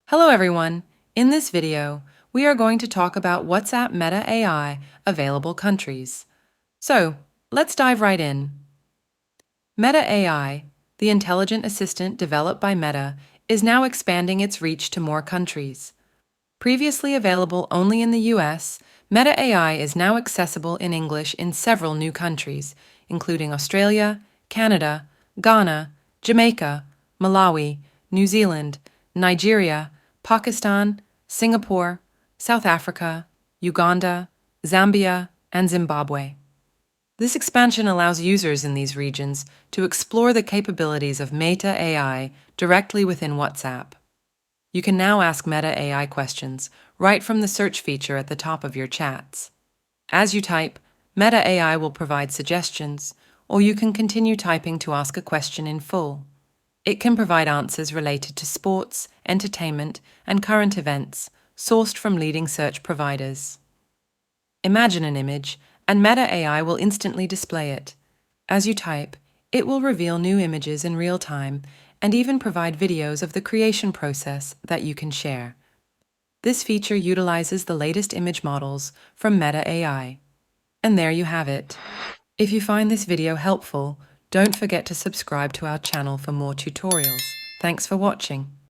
Hello everyone! In this video, we are going to talk about WhatsApp Meta AI available countries. So, let's dive right in. Meta AI, the intelligent assistant developed by Meta, is now expanding its reach to more countries. Previously available only in the US, Meta AI is now accessible in English in several new countries, including Australia, Canada, Ghana, Jamaica, Malawi, New Zealand, Nigeria, Pakistan, Singapore, South Africa, Uganda, Zambia, and Zimbabwe. This expansion allows users in these regions to explore the capabilities of Meta AI directly within WhatsApp. You can now ask Meta AI questions right from the search feature at the top of your chats. As you type, Meta AI will provide suggestions, or you can continue typing to ask a question in full. It can provide answers related to sports, entertainment, and current events, sourced from leading search providers. Imagine an image, and Meta AI will instantly display it. As you type, it will reveal new images in real time and even provide videos of the creation process that you can share. This feature utilizes the latest image models from Meta AI. And there you have it. If you find this video helpful, don't forget to subscribe to our channel for more tutorials. Thanks for watching.